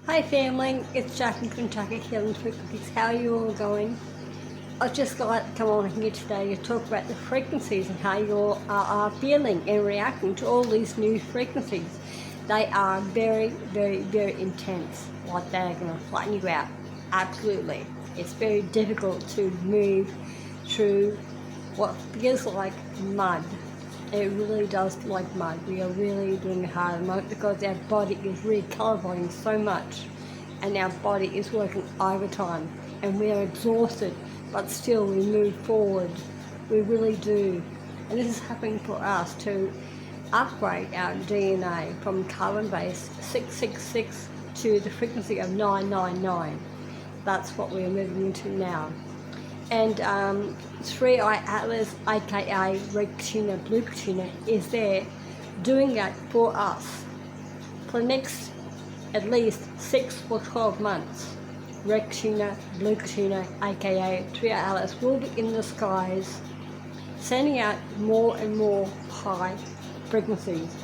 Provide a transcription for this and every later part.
Hi family, it's Jack from Kentucky Healing Frequencies. How are you all going? I've just got to come on here today to talk about the frequencies and how you all are feeling and reacting to all these new frequencies. They are very, very, very intense. Like they're going to flatten you out. Absolutely. It's very difficult to move through what feels like mud. It really does feel like mud. We are really doing it hard at the moment because our body is recalibrating so much and our body is working overtime and we are exhausted, but still we move forward. We really do. And this is happening for us to upgrade our DNA from carbon-based 666 to the frequency of 999. That's what we are moving into now. And 3i Atlas, aka Red Katchina, Blue Katchina, is there doing that for us for the next at least 6 or 12 months. Red Katchina, Blue Katchina, aka 3i Atlas, will be in the skies, sending out more and more high frequencies,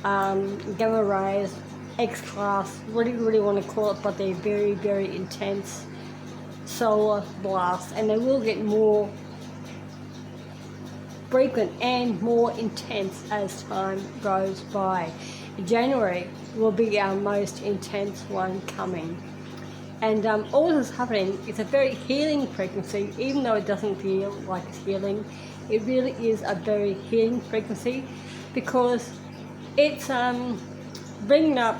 gamma rays, X-class, whatever you really want to call it, but they're very, very intense solar blasts, and they will get more frequent and more intense as time goes by. January will be our most intense one coming, and all this is happening is a very healing frequency. Even though it doesn't feel like it's healing, it really is a very healing frequency because it's bringing up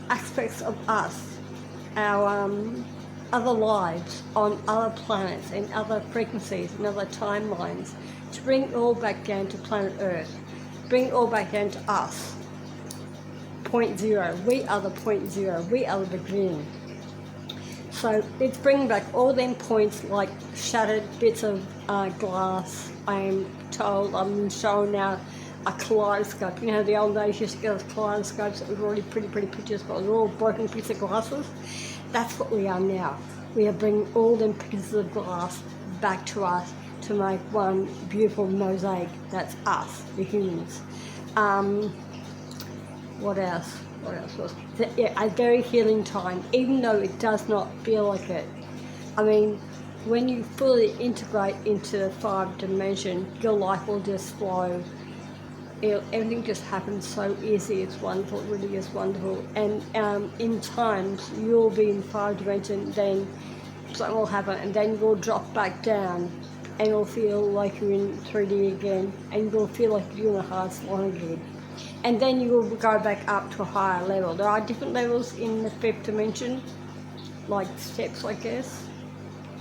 aspects of us, our other lives on other planets and other frequencies and other timelines, to bring it all back down to planet Earth, bring it all back down to us. Point zero. We are the point zero. We are the beginning. So it's bringing back all them points like shattered bits of glass. I'm showing now a kaleidoscope. You know, the old days used to get those kaleidoscopes that were already pretty pictures, but they're all broken pieces of glasses. That's what we are now. We are bringing all them pieces of glass back to us to make one beautiful mosaic. That's us, the humans. What else? Yeah, a very healing time, even though it does not feel like it. I mean, when you fully integrate into the 5 dimension, your life will just flow. Everything just happens so easy. It's wonderful. It really is wonderful. And in times you'll be in 5 dimension, then something will happen, and then you'll drop back down, and you'll feel like you're in 3D again, and you'll feel like you're in a hard slide again. And then you will go back up to a higher level. There are different levels in the 5th dimension, like steps, I guess.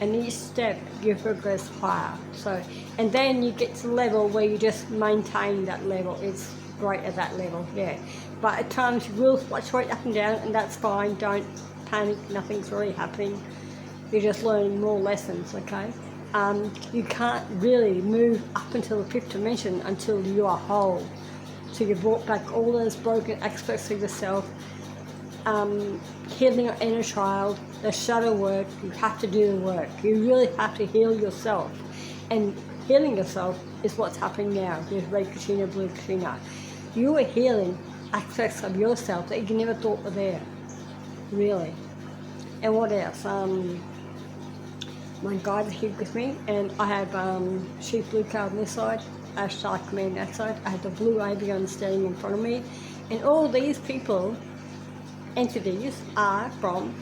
And each step you progress higher. So, and then you get to the level where you just maintain that level. It's great at that level, yeah. But at times you will fluctuate up and down, and that's fine. Don't panic. Nothing's really happening. You're just learning more lessons, okay? You can't really move up until the 5th dimension until you are whole. So you brought back all those broken aspects of yourself. Healing your inner child, the shadow work. You have to do the work. You really have to heal yourself, and healing yourself is what's happening now with Red Katchina, Blue Katchina. You are healing aspects of yourself that you never thought were there, really. And what else? My guides are here with me, and I have sheep blue card on this side, ash dark command on that side. I have the blue Avion standing in front of me, and all these people, entities, are from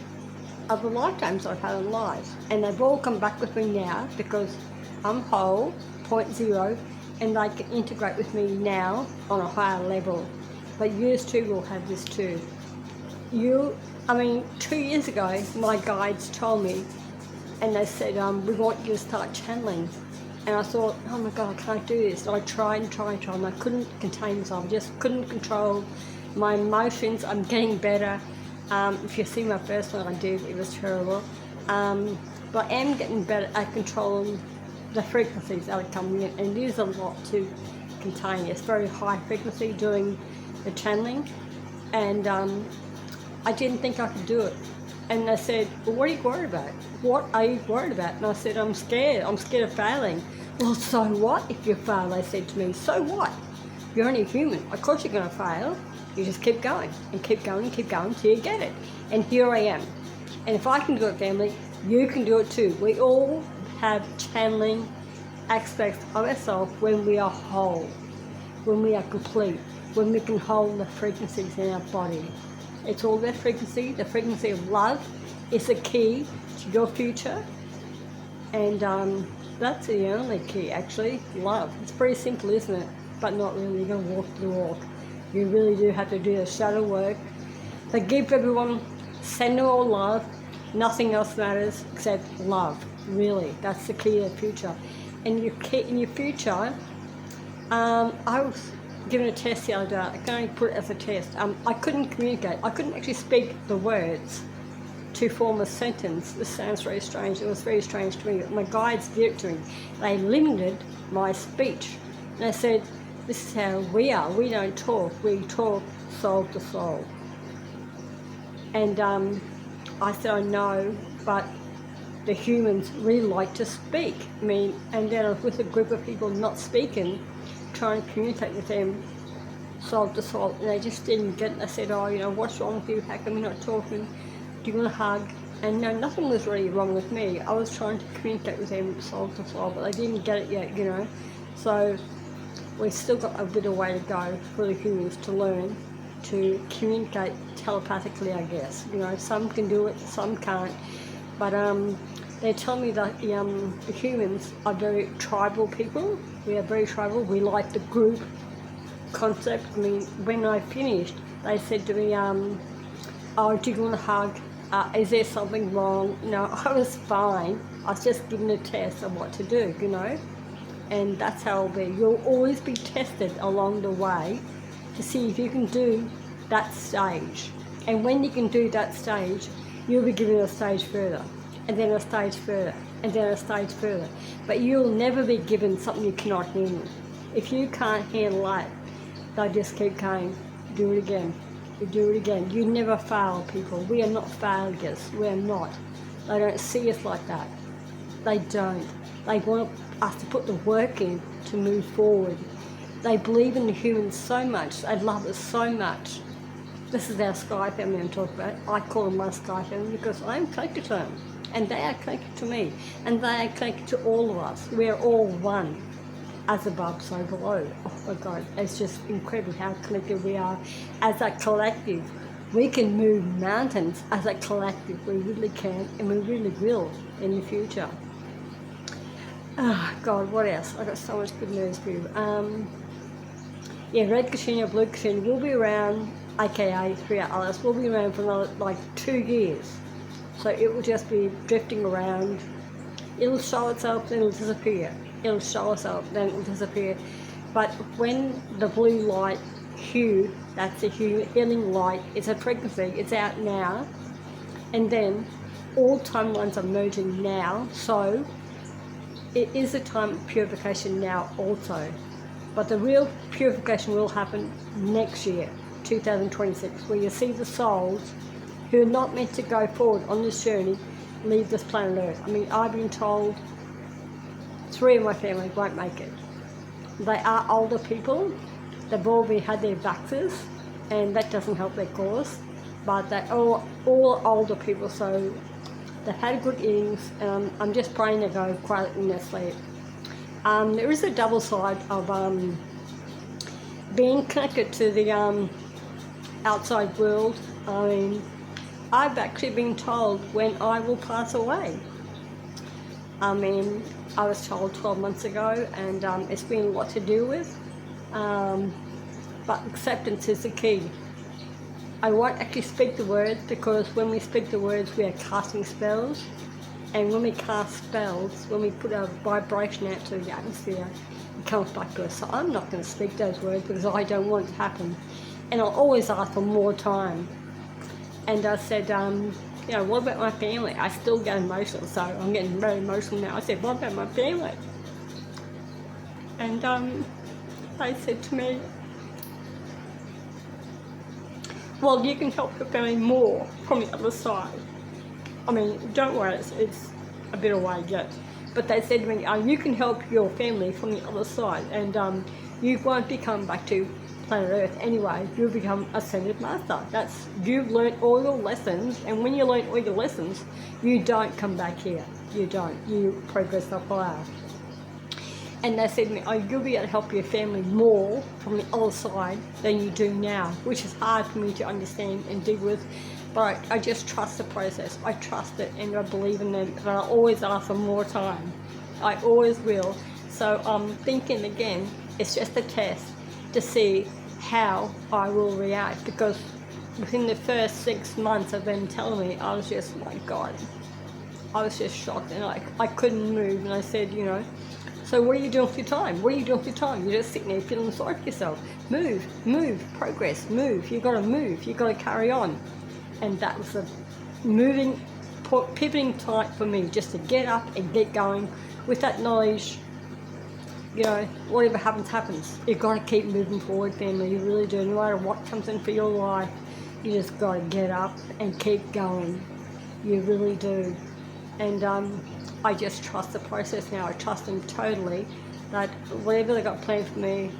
other lifetimes I've had in lives, and they've all come back with me now because I'm whole, point zero, and they can integrate with me now on a higher level. But you too will have this too. 2 years ago, my guides told me, and they said, we want you to start channeling. And I thought, oh my God, I can't do this. And I tried, and I couldn't contain myself. I just couldn't control my emotions. I'm getting better. If you see my first one I did, it was terrible. But I am getting better at controlling the frequencies that are coming in, and it is a lot to contain. It's very high frequency doing the channeling, and I didn't think I could do it. And they said, well, what are you worried about? What are you worried about? And I said, I'm scared of failing. Well, so what if you fail? They said to me, so what? You're only human. Of course you're going to fail. You just keep going and keep going and keep going till you get it. And here I am. And if I can do it, family, you can do it too. We all have channeling aspects of ourselves when we are whole, when we are complete, when we can hold the frequencies in our body. It's all that frequency. The frequency of love is the key to your future. And that's the only key, actually, love. It's pretty simple, isn't it? But not really. You're going to walk the walk. You really do have to do the shadow work. Forgive everyone. Send them all love. Nothing else matters except love. Really, that's the key to the future. And in your future, I was given a test the other day. I can only put it as a test. I couldn't communicate. I couldn't actually speak the words to form a sentence. This sounds very strange. It was very strange to me. My guides did it to me. They limited my speech. And they said, this is how we are. We don't talk. We talk soul to soul. And I said, I know, but the humans really like to speak. I mean, and then I was with a group of people not speaking, trying to communicate with them soul to soul, and they just didn't get it. I said, oh, what's wrong with you? How come you're not talking? Do you want a hug? And no, nothing was really wrong with me. I was trying to communicate with them soul to soul, but they didn't get it yet, So we've still got a bit of way to go for the humans to learn to communicate telepathically, I guess. Some can do it, some can't. But they tell me that the humans are very tribal people. We are very tribal. We like the group concept. I mean, when I finished, they said to me, oh, do you want a hug? Is there something wrong? No, I was fine. I was just given a test of what to do, And that's how it'll be. You'll always be tested along the way to see if you can do that stage. And when you can do that stage, you'll be given a stage further, and then a stage further, and then a stage further. But you'll never be given something you cannot handle. If you can't handle that, they'll just keep going, do it again, you do it again. You never fail, people. We are not failures. We are not. They don't see us like that. They don't. They want us to put the work in to move forward. They believe in the humans so much. They love us so much. This is our sky family I'm talking about. I call them my sky family because I'm connected to them. And they are connected to me. And they are connected to all of us. We're all one. As above, so below. Oh my God, it's just incredible how connected we are as a collective. We can move mountains as a collective. We really can, and we really will in the future. Oh God, what else? I've got so much good news for you. Red katchina, blue katchina will be around, aka 3 others, will be around for another 2 years. So it will just be drifting around. It'll show itself, then it'll disappear. It'll show itself, then it'll disappear. But when the blue light hue, that's the healing light, it's a frequency, it's out now. And then all timelines are merging now. So it is a time of purification now also. But the real purification will happen next year, 2026, where you see the souls who are not meant to go forward on this journey leave this planet Earth. I mean, I've been told 3 of my family won't make it. They are older people. They've already had their vaxxers, and that doesn't help their cause. But they're all older people, so they've had good innings. I'm just praying to go quietly in their sleep. There is a double side of being connected to the outside world. I mean, I've actually been told when I will pass away. I mean, I was told 12 months ago, and it's been a lot to deal with. But acceptance is the key. I won't actually speak the words, because when we speak the words, we are casting spells. And when we cast spells, when we put our vibration out to the atmosphere, it comes back to us. So I'm not going to speak those words because I don't want it to happen. And I'll always ask for more time. And I said, what about my family? I still get emotional, so I'm getting very emotional now. I said, what about my family? And they said to me, well, you can help your family more from the other side. I mean, don't worry, it's a bit away yet. But they said to me, you can help your family from the other side, and you won't be coming back to planet Earth anyway, you'll become ascended master. You've learnt all your lessons, and when you learn all your lessons, you don't come back here. You don't. You progress up higher. And they said to me, oh, you'll be able to help your family more from the other side than you do now, which is hard for me to understand and deal with. But I just trust the process. I trust it and I believe in them. And I always ask for more time. I always will. So I'm thinking again, it's just a test to see how I will react. Because within the first 6 months of them telling me, I was just, my God, I was just shocked. And I couldn't move. And I said, so what are you doing with your time? What are you doing with your time? You're just sitting there feeling sorry for yourself. Move, progress, move. You've got to move. You've got to carry on. And that was a pivoting time for me, just to get up and get going with that knowledge. Whatever happens, happens. You've got to keep moving forward, family. You really do. No matter what comes in for your life, you just got to get up and keep going. You really do. And I just trust the process now. I trust them totally that whatever they got planned for me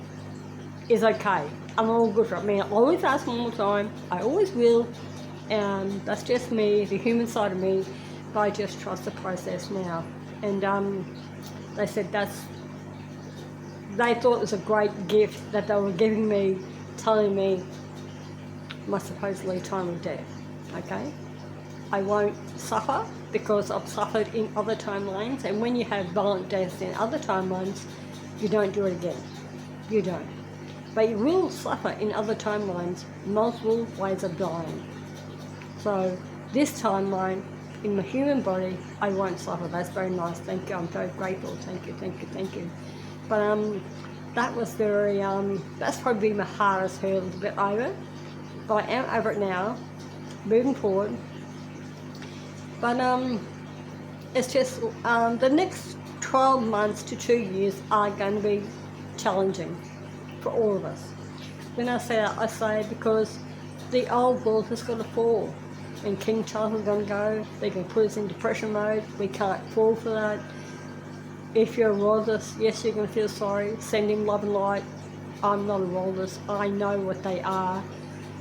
is okay. I'm all good for it. I mean, I always ask one more time. I always will. And that's just me, the human side of me. But I just trust the process now. And they said they thought it was a great gift that they were giving me, telling me my supposedly time of death. Okay? I won't suffer because I've suffered in other timelines, and when you have violent deaths in other timelines, you don't do it again. You don't. But you will suffer in other timelines multiple ways of dying. So this timeline, in my human body, I won't suffer. That's very nice. Thank you. I'm very grateful. Thank you. But that was very, that's probably my hardest hurdle to get over. But I am over it now, moving forward. But it's just the next 12 months to 2 years are going to be challenging for all of us. When I say that, I say because the old world has got to fall. And King Charles is going to go. They're going to put us in depression mode. We can't fall for that. If you're a royalist, yes, you're going to feel sorry. Send him love and light. I'm not a royalist. I know what they are.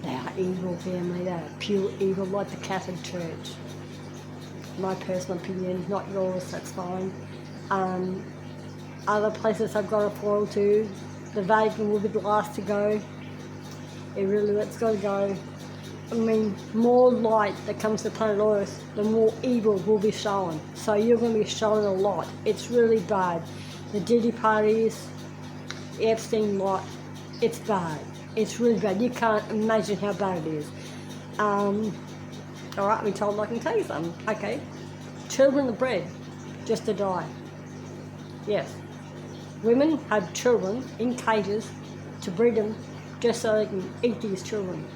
They are evil, family. They are pure evil, like the Catholic Church. My personal opinion, not yours, that's fine. Other places I've got to fall to. The Vatican will be the last to go. It really, it's got to go. I mean, more light that comes to planet Earth, the more evil will be shown. So you're going to be shown a lot. It's really bad. The Diddy parties, Epstein lot, it's bad. It's really bad. You can't imagine how bad it is. Alright, I'm told I can tell you something. Okay. Children are bred just to die. Yes. Women have children in cages to breed them just so they can eat these children.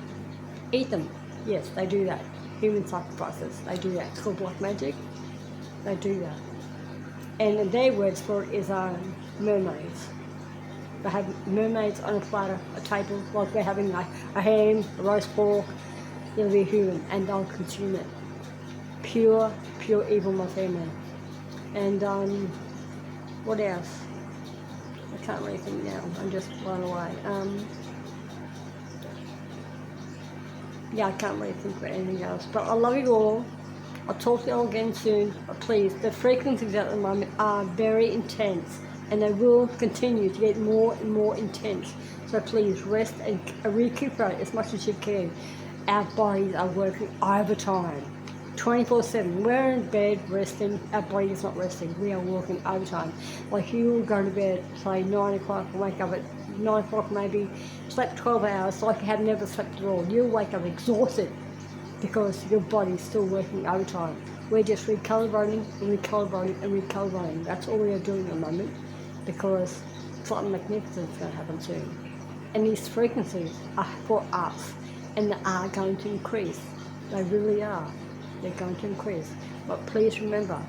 Eat them. Yes, they do that. Human sacrifices. They do that. It's called black magic. They do that. And their words for it is mermaids. They have mermaids on a platter, a table, like we're having a ham, a roast pork. It'll be human, and they'll consume it. Pure evil, my family. And what else? I can't really think now. I'm just blown away. Yeah, I can't really think about anything else. But I love you all. I'll talk to you all again soon. But please, the frequencies at the moment are very intense, and they will continue to get more and more intense. So please rest and recuperate as much as you can. Our bodies are working overtime, 24/7. We're in bed resting. Our body is not resting. We are working overtime. Like you will go to bed, say 9 o'clock, and wake up at 9 o'clock maybe, slept 12 hours like you have never slept at all. You'll wake up exhausted because your body's still working overtime. We're just recalibrating and recalibrating and recalibrating. That's all we are doing at the moment, because something magnificent is going to happen soon. And these frequencies are for us, and they are going to increase. They really are. They're going to increase. But please remember,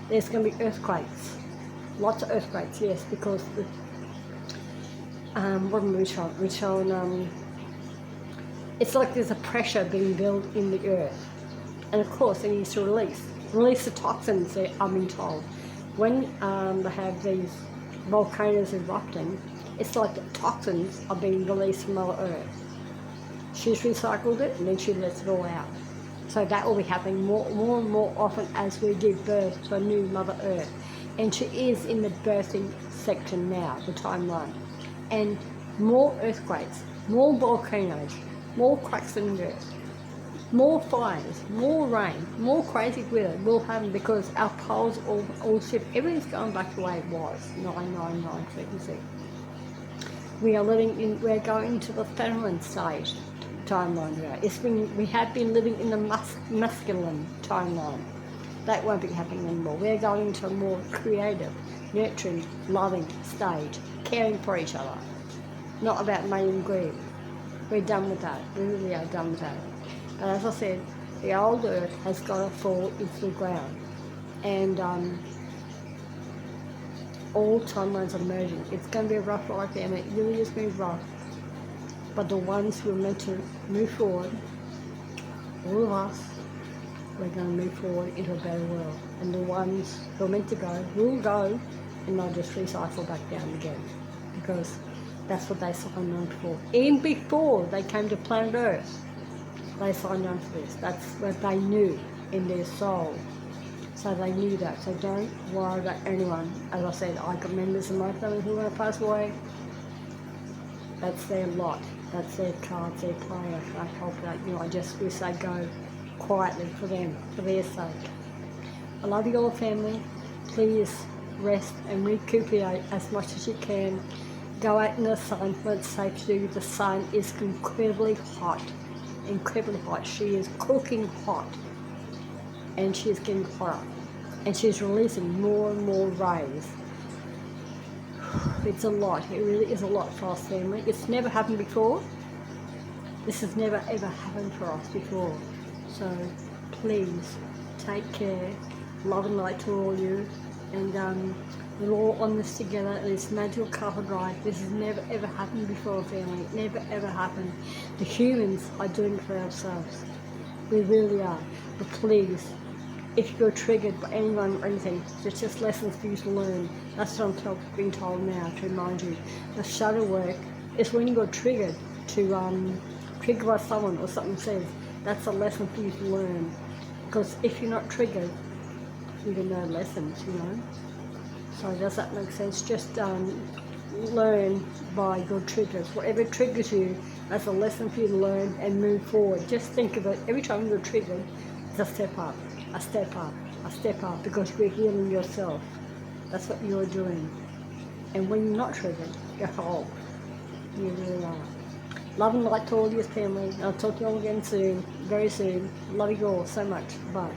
there's going to be earthquakes. Lots of earthquakes, yes, because the what am we showing? We're showing, it's like there's a pressure being built in the earth. And of course, it needs to release the toxins, I'm being told. When they have these volcanoes erupting, It's like the toxins are being released from Mother Earth. She's recycled it and then she lets it all out. So that will be happening more and more often as we give birth to a new Mother Earth. And she is in the birthing section now, the timeline. And more earthquakes, more volcanoes, more cracks in the earth, more fires, more rain, more crazy weather will happen because our poles all shift. Everything's going back the way it was, 999 frequency. We're going into the feminine stage timeline now. We have been living in the masculine timeline. That won't be happening anymore. We're going into a more creative, nurturing, loving stage, caring for each other. Not about money and greed. We're done with that. We really are done with that. But as I said, the old earth has got to fall into the ground. And all timelines are merging. It's going to be a rough ride there, and it really is going to be rough. But the ones who are meant to move forward, all of us, we're going to move forward into a better world. And the ones who are meant to go will go, and they'll just recycle back down again. Because that's what they signed on for. Even before they came to planet Earth, they signed on for this. That's what they knew in their soul. So they knew that. So don't worry about anyone. As I said, I got members of my family who are going to pass away. That's their lot. That's their cards, their play. I can't help that. I just wish they go quietly for them, for their sake. I love you all, family. Please rest and recuperate as much as you can. Go out in the sun when it's safe to do. The sun is incredibly hot. Incredibly hot. She is cooking hot. And she is getting hotter. And she's releasing more and more rays. It's a lot. It really is a lot for us, family. It's never happened before. This has never ever happened for us before. So please take care. Love and light to all you. And we're all on this together. It's magical carpet ride. This has never ever happened before, family. It never ever happened. The humans are doing it for ourselves. We really are. But please, if you're triggered by anyone or anything, there's just lessons for you to learn. That's what I'm being told now, to remind you. The shadow work is when you got triggered triggered by someone or something says. That's a lesson for you to learn. Because if you're not triggered, you get no lessons, So does that make sense? Just learn by your triggers. Whatever triggers you, that's a lesson for you to learn and move forward. Just think of it. Every time you're triggered, it's a step up, a step up, a step up, because you're healing yourself. That's what you're doing. And when you're not triggered, you're whole. You really are. Love and light to all your family. I'll talk to you all again soon, very soon. Love you all so much. Bye.